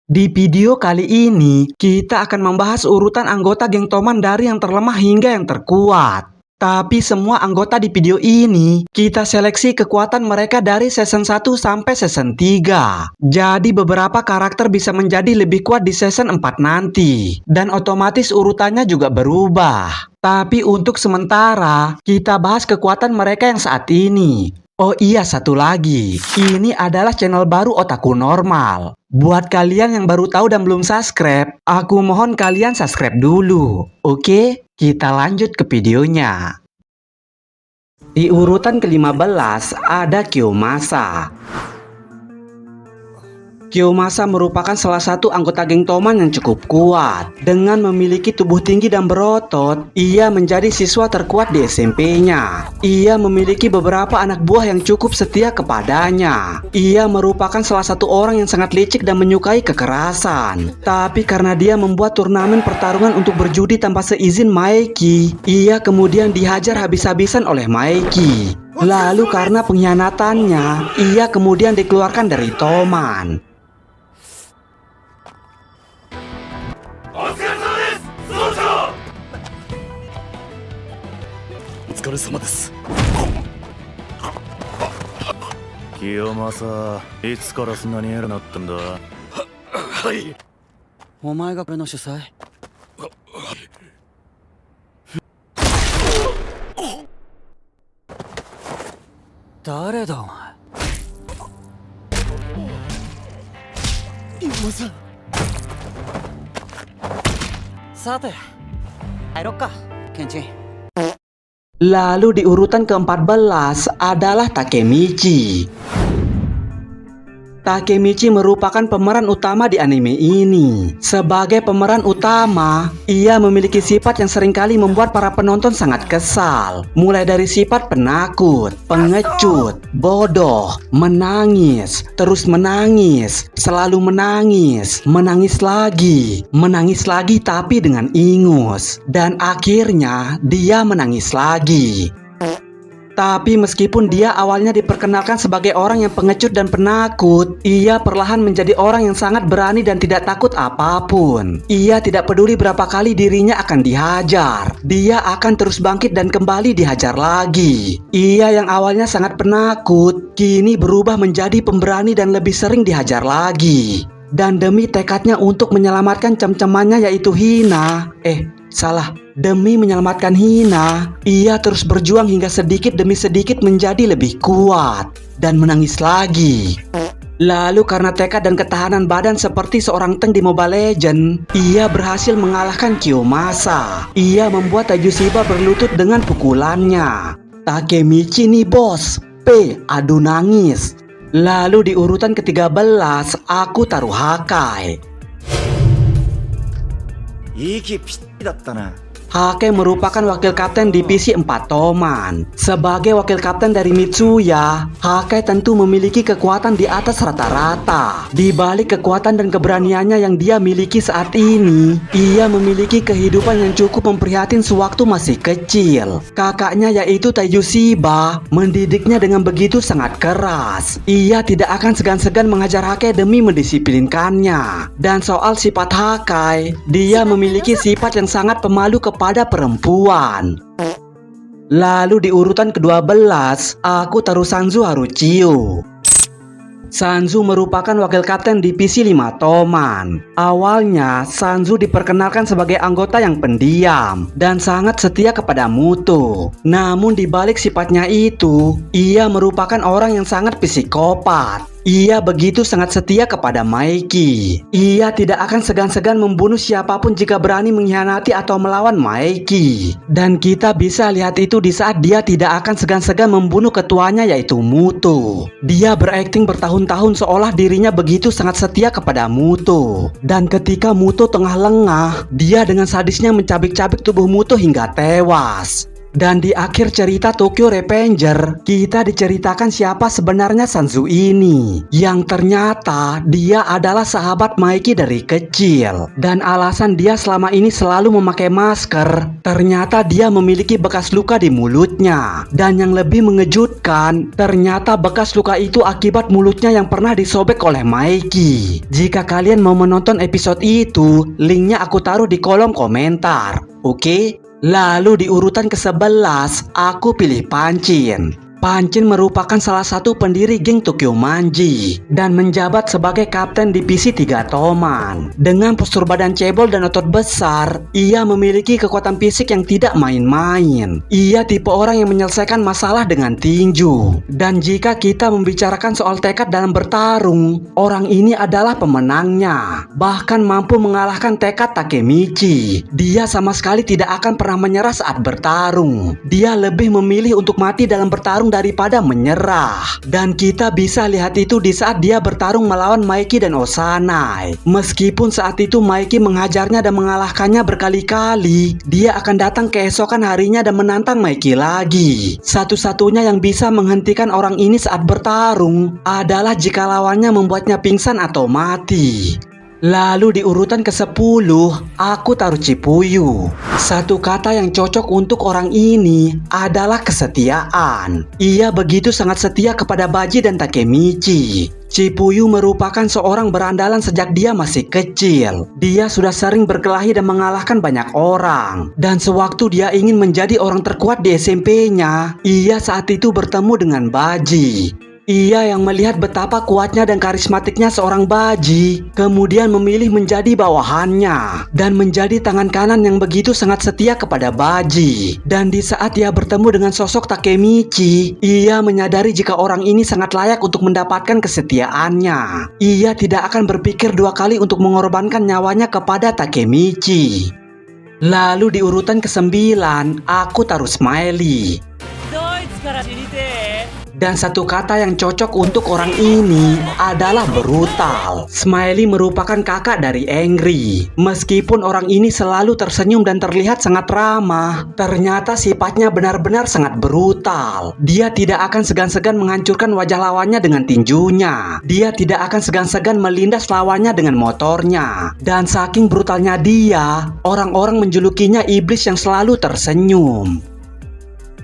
Di video kali ini, kita akan membahas urutan anggota geng Toman dari yang terlemah hingga yang terkuat. Tapi semua anggota di video ini, kita seleksi kekuatan mereka dari season 1 sampai season 3. Jadi beberapa karakter bisa menjadi lebih kuat di season 4 nanti. Dan otomatis urutannya juga berubah. Tapi untuk sementara, kita bahas kekuatan mereka yang saat ini. Oh iya, satu lagi. Ini adalah channel baru Otaku Normal. Buat kalian yang baru tahu dan belum subscribe, aku mohon kalian subscribe dulu. Oke, kita lanjut ke videonya. Di urutan ke-15 ada Kiyomasa. Kiyomasa merupakan salah satu anggota geng Toman yang cukup kuat. Dengan memiliki tubuh tinggi dan berotot, ia menjadi siswa terkuat di SMP-nya. Ia memiliki beberapa anak buah yang cukup setia kepadanya. Ia merupakan salah satu orang yang sangat licik dan menyukai kekerasan. Tapi karena dia membuat turnamen pertarungan untuk berjudi tanpa seizin Maeki, ia kemudian dihajar habis-habisan oleh Maeki. Lalu karena pengkhianatannya, ia kemudian dikeluarkan dari Toman. お疲れ様です。清正、いつからそんなに偉くなったんだ。はい。お前がこれの主催？誰だお前。清正。さて、入ろっか、ケンチン。 Lalu di urutan ke-14 adalah Takemichi. Takemichi merupakan pemeran utama di anime ini. Sebagai pemeran utama, ia memiliki sifat yang seringkali membuat para penonton sangat kesal. Mulai dari sifat penakut, pengecut, bodoh, menangis, terus menangis, selalu menangis, menangis lagi tapi dengan ingus. Dan akhirnya dia menangis lagi. Tapi meskipun dia awalnya diperkenalkan sebagai orang yang pengecut dan penakut, ia perlahan menjadi orang yang sangat berani dan tidak takut apapun. Ia tidak peduli berapa kali dirinya akan dihajar. Dia akan terus bangkit dan kembali dihajar lagi. Ia yang awalnya sangat penakut, kini berubah menjadi pemberani dan lebih sering dihajar lagi. Dan demi tekadnya untuk menyelamatkan cem-cemannya yaitu Hina, demi menyelamatkan Hina, ia terus berjuang hingga sedikit demi sedikit menjadi lebih kuat dan menangis lagi. Lalu karena tekad dan ketahanan badan seperti seorang tank di Mobile Legends, ia berhasil mengalahkan Kiyomasa. Ia membuat Taijushiba berlutut dengan pukulannya. Takemichi nih bos, adu nangis. Lalu di urutan ke-13 aku taruh Hakai. Iki pasti datta na. Hakai merupakan wakil kapten divisi 4 Toman. Sebagai wakil kapten dari Mitsuya, Hakai tentu memiliki kekuatan di atas rata-rata. Di balik kekuatan dan keberaniannya yang dia miliki saat ini, ia memiliki kehidupan yang cukup memprihatin sewaktu masih kecil. Kakaknya yaitu Taijushiba mendidiknya dengan begitu sangat keras. Ia tidak akan segan-segan mengajar Hakai demi mendisiplinkannya. Dan soal sifat Hakai, dia memiliki sifat yang sangat pemalu pada perempuan. Lalu di urutan ke-12 aku taruh Sanzu Haruchiyo. Sanzu merupakan wakil kapten divisi 5 Toman. Awalnya Sanzu diperkenalkan sebagai anggota yang pendiam dan sangat setia kepada Muto. Namun di balik sifatnya itu, ia merupakan orang yang sangat psikopat. Ia begitu sangat setia kepada Maeki. Ia tidak akan segan-segan membunuh siapapun jika berani mengkhianati atau melawan Maeki. Dan kita bisa lihat itu di saat dia tidak akan segan-segan membunuh ketuanya yaitu Muto. Dia berakting bertahun-tahun seolah dirinya begitu sangat setia kepada Muto. Dan ketika Muto tengah lengah, dia dengan sadisnya mencabik-cabik tubuh Muto hingga tewas. Dan di akhir cerita Tokyo Revenger, kita diceritakan siapa sebenarnya Sanzu ini. Yang ternyata dia adalah sahabat Maiki dari kecil. Dan alasan dia selama ini selalu memakai masker, ternyata dia memiliki bekas luka di mulutnya. Dan yang lebih mengejutkan, ternyata bekas luka itu akibat mulutnya yang pernah disobek oleh Maiki. Jika kalian mau menonton episode itu, linknya aku taruh di kolom komentar. Oke? Lalu di urutan ke-11, aku pilih Pancin. Pancin merupakan salah satu pendiri geng Tokyo Manji dan menjabat sebagai kapten divisi 3 Toman. Dengan postur badan cebol dan otot besar, ia memiliki kekuatan fisik yang tidak main-main. Ia tipe orang yang menyelesaikan masalah dengan tinju. Dan jika kita membicarakan soal tekad dalam bertarung, orang ini adalah pemenangnya. Bahkan mampu mengalahkan tekad Takemichi. Dia sama sekali tidak akan pernah menyerah saat bertarung. Dia lebih memilih untuk mati dalam bertarung daripada menyerah. Dan kita bisa lihat itu di saat dia bertarung melawan Maiki dan Osanai. Meskipun saat itu Maiki menghajarnya dan mengalahkannya berkali-kali, dia akan datang keesokan harinya dan menantang Maiki lagi. Satu-satunya yang bisa menghentikan orang ini saat bertarung adalah jika lawannya membuatnya pingsan atau mati. Lalu di urutan ke-10, aku taruh Chipuyu. Satu kata yang cocok untuk orang ini adalah kesetiaan. Ia begitu sangat setia kepada Baji dan Takemichi. Chipuyu merupakan seorang berandalan sejak dia masih kecil. Dia sudah sering berkelahi dan mengalahkan banyak orang. Dan sewaktu dia ingin menjadi orang terkuat di SMP-nya, ia saat itu bertemu dengan Baji. Ia yang melihat betapa kuatnya dan karismatiknya seorang Baji, kemudian memilih menjadi bawahannya dan menjadi tangan kanan yang begitu sangat setia kepada Baji. Dan di saat ia bertemu dengan sosok Takemichi, ia menyadari jika orang ini sangat layak untuk mendapatkan kesetiaannya. Ia tidak akan berpikir 2 kali untuk mengorbankan nyawanya kepada Takemichi. Lalu di urutan ke-9, aku taruh Smiley. Dan satu kata yang cocok untuk orang ini adalah brutal. Smiley merupakan kakak dari Angry. Meskipun orang ini selalu tersenyum dan terlihat sangat ramah, ternyata sifatnya benar-benar sangat brutal. Dia tidak akan segan-segan menghancurkan wajah lawannya dengan tinjunya. Dia tidak akan segan-segan melindas lawannya dengan motornya. Dan saking brutalnya dia, orang-orang menjulukinya iblis yang selalu tersenyum.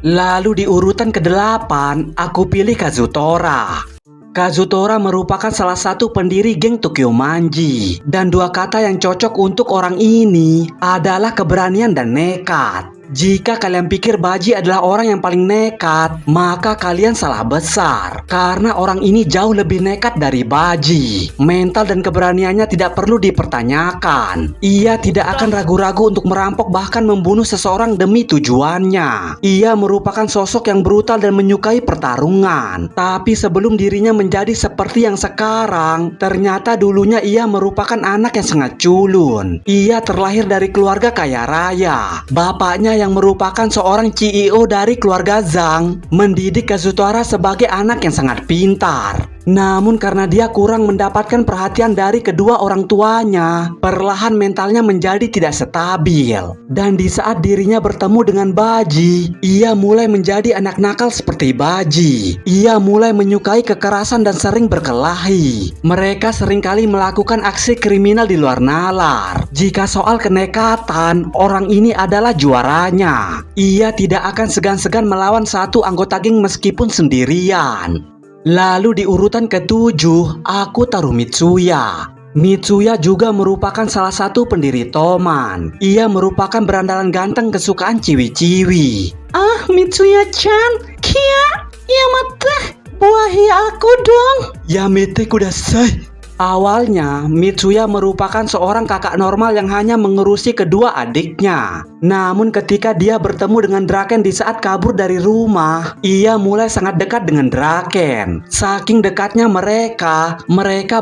Lalu di urutan ke-8, aku pilih Kazutora. Kazutora merupakan salah satu pendiri geng Tokyo Manji. Dan 2 kata yang cocok untuk orang ini adalah keberanian dan nekat. Jika kalian pikir Baji adalah orang yang paling nekat, maka kalian salah besar. Karena orang ini jauh lebih nekat dari Baji. Mental dan keberaniannya tidak perlu dipertanyakan. Ia tidak akan ragu-ragu untuk merampok bahkan membunuh seseorang demi tujuannya. Ia merupakan sosok yang brutal dan menyukai pertarungan. Tapi sebelum dirinya menjadi seperti yang sekarang, ternyata dulunya ia merupakan anak yang sangat culun. Ia terlahir dari keluarga kaya raya. Bapaknya yang merupakan seorang CEO dari keluarga Zhang mendidik Kazutora sebagai anak yang sangat pintar. Namun karena dia kurang mendapatkan perhatian dari kedua orang tuanya, perlahan mentalnya menjadi tidak stabil. Dan di saat dirinya bertemu dengan Baji, ia mulai menjadi anak nakal seperti Baji. Ia mulai menyukai kekerasan dan sering berkelahi. Mereka seringkali melakukan aksi kriminal di luar nalar. Jika soal kenekatan, orang ini adalah juaranya. Ia tidak akan segan-segan melawan satu anggota geng meskipun sendirian. Lalu di urutan ke-7, aku taruh Mitsuya. Mitsuya juga merupakan salah satu pendiri Toman. Ia merupakan berandalan ganteng kesukaan ciwi-ciwi. Ah, Mitsuya-chan, kia, Yamate, buahi aku dong. Yamete kudasai. Awalnya, Mitsuya merupakan seorang kakak normal yang hanya mengurusi kedua adiknya. Namun ketika dia bertemu dengan Draken di saat kabur dari rumah, ia mulai sangat dekat dengan Draken. Saking dekatnya mereka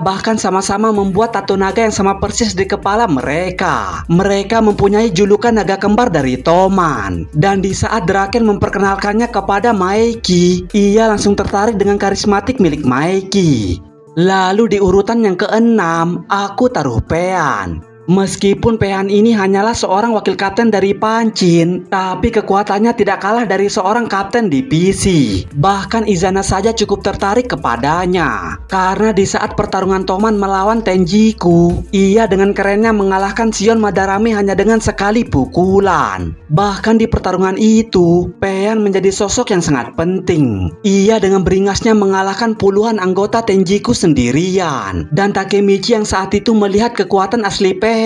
bahkan sama-sama membuat tato naga yang sama persis di kepala mereka. Mereka mempunyai julukan naga kembar dari Toman. Dan di saat Draken memperkenalkannya kepada Maiki, ia langsung tertarik dengan karismatik milik Maiki. Lalu di urutan yang ke-6, aku taruh Pean. Meskipun Pehan ini hanyalah seorang wakil kapten dari Pancin, tapi kekuatannya tidak kalah dari seorang kapten divisi. Bahkan Izana saja cukup tertarik kepadanya. Karena di saat pertarungan Toman melawan Tenjiku, ia dengan kerennya mengalahkan Shion Madarame hanya dengan sekali pukulan. Bahkan di pertarungan itu, Pehan menjadi sosok yang sangat penting. Ia dengan beringasnya mengalahkan puluhan anggota Tenjiku sendirian. Dan Takemichi yang saat itu melihat kekuatan asli Pehan,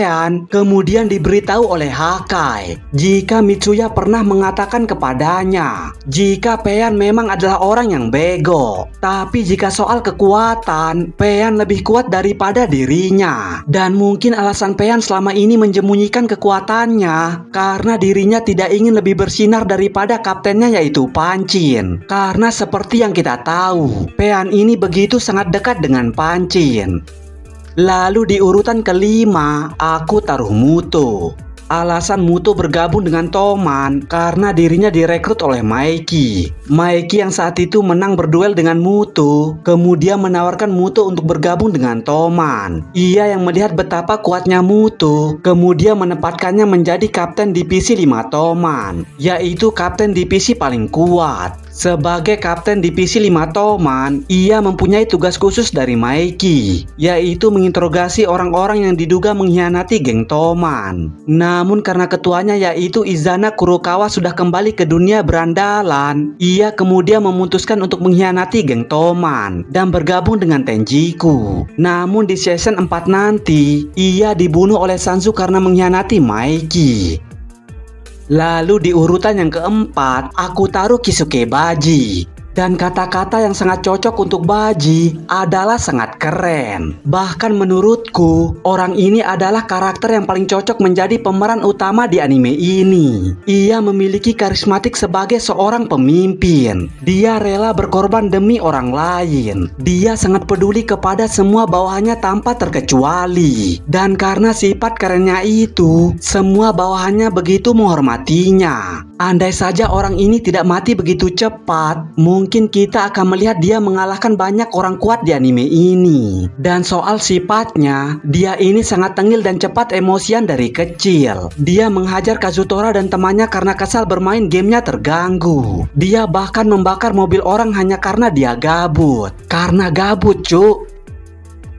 kemudian diberitahu oleh Hakai jika Mitsuya pernah mengatakan kepadanya jika Pehan memang adalah orang yang bego. Tapi jika soal kekuatan, Pehan lebih kuat daripada dirinya. Dan mungkin alasan Pehan selama ini menyembunyikan kekuatannya karena dirinya tidak ingin lebih bersinar daripada kaptennya yaitu Pancin. Karena seperti yang kita tahu, Pehan ini begitu sangat dekat dengan Pancin. Lalu di urutan kelima, aku taruh Muto. Alasan Muto bergabung dengan Toman karena dirinya direkrut oleh Maeki. Maeki yang saat itu menang berduel dengan Muto, kemudian menawarkan Muto untuk bergabung dengan Toman. Ia yang melihat betapa kuatnya Muto, kemudian menempatkannya menjadi kapten divisi 5 Toman, yaitu kapten divisi paling kuat. Sebagai kapten divisi 5 Toman, ia mempunyai tugas khusus dari Maeki, yaitu menginterogasi orang-orang yang diduga mengkhianati geng Toman. Namun karena ketuanya yaitu Izana Kurokawa sudah kembali ke dunia berandalan, ia kemudian memutuskan untuk mengkhianati geng Toman dan bergabung dengan Tenjiku. Namun di season 4 nanti, ia dibunuh oleh Sanzu karena mengkhianati Maeki. Lalu di urutan yang keempat, aku taruh Kisuke Baji. Dan kata-kata yang sangat cocok untuk Baji adalah sangat keren. Bahkan menurutku, orang ini adalah karakter yang paling cocok menjadi pemeran utama di anime ini. Ia memiliki karismatik sebagai seorang pemimpin. Dia rela berkorban demi orang lain. Dia sangat peduli kepada semua bawahannya tanpa terkecuali. Dan karena sifat kerennya itu, semua bawahannya begitu menghormatinya. Andai saja orang ini tidak mati begitu cepat, mungkin kita akan melihat dia mengalahkan banyak orang kuat di anime ini. Dan soal sifatnya, dia ini sangat tengil dan cepat emosian dari kecil. Dia menghajar Kazutora dan temannya karena kesal bermain gamenya terganggu. Dia bahkan membakar mobil orang hanya karena dia gabut. Karena gabut, cuk.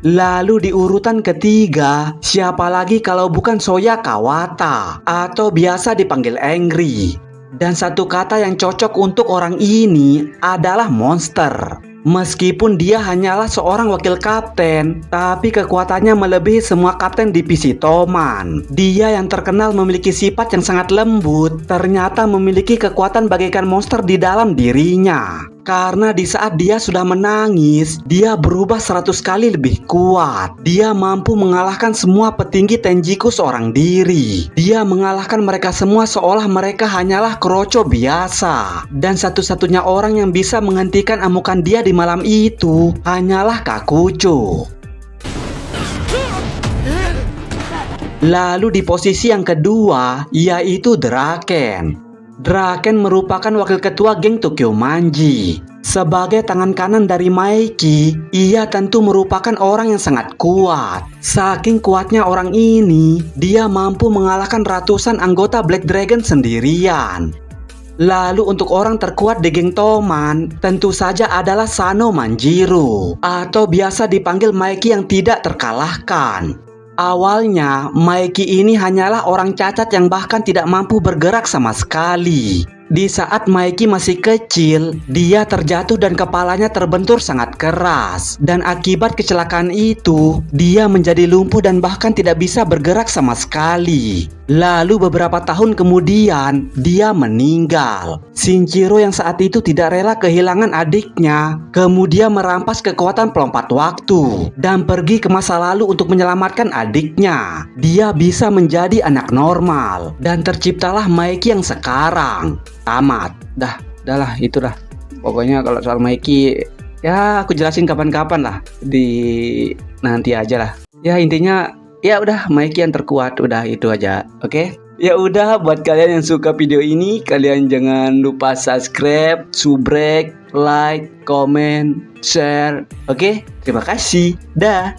Lalu di urutan ketiga, siapa lagi kalau bukan Soya Kawata atau biasa dipanggil Angry. Dan satu kata yang cocok untuk orang ini adalah monster. Meskipun dia hanyalah seorang wakil kapten, tapi kekuatannya melebihi semua kapten divisi Toman. Dia yang terkenal memiliki sifat yang sangat lembut, ternyata memiliki kekuatan bagaikan monster di dalam dirinya. Karena di saat dia sudah menangis, dia berubah 100 kali lebih kuat. Dia mampu mengalahkan semua petinggi Tenjiku seorang diri. Dia mengalahkan mereka semua seolah mereka hanyalah kroco biasa. Dan satu-satunya orang yang bisa menghentikan amukan dia di malam itu hanyalah Kakucho. Lalu di posisi yang kedua, yaitu Draken. Draken merupakan wakil ketua geng Tokyo Manji. Sebagai tangan kanan dari Maeki, ia tentu merupakan orang yang sangat kuat. Saking kuatnya orang ini, dia mampu mengalahkan ratusan anggota Black Dragon sendirian. Lalu untuk orang terkuat di geng Toman, tentu saja adalah Sano Manjiro, atau biasa dipanggil Maeki yang tidak terkalahkan. Awalnya, Maeki ini hanyalah orang cacat yang bahkan tidak mampu bergerak sama sekali. Di saat Maeki masih kecil, dia terjatuh dan kepalanya terbentur sangat keras. Dan akibat kecelakaan itu, dia menjadi lumpuh dan bahkan tidak bisa bergerak sama sekali. Lalu beberapa tahun kemudian, dia meninggal. Shinjiro yang saat itu tidak rela kehilangan adiknya, kemudian merampas kekuatan pelompat waktu dan pergi ke masa lalu untuk menyelamatkan adiknya. Dia bisa menjadi anak normal dan terciptalah Maeki yang sekarang. Tamat. Dah itu dah. Pokoknya kalau soal Maeki, ya aku jelasin kapan-kapan lah. Nanti aja lah. Ya intinya, ya udah Maeki yang terkuat, udah itu aja. Oke? Ya udah, buat kalian yang suka video ini, kalian jangan lupa subscribe, subrek, like, comment, share. Oke? Terima kasih. Dah.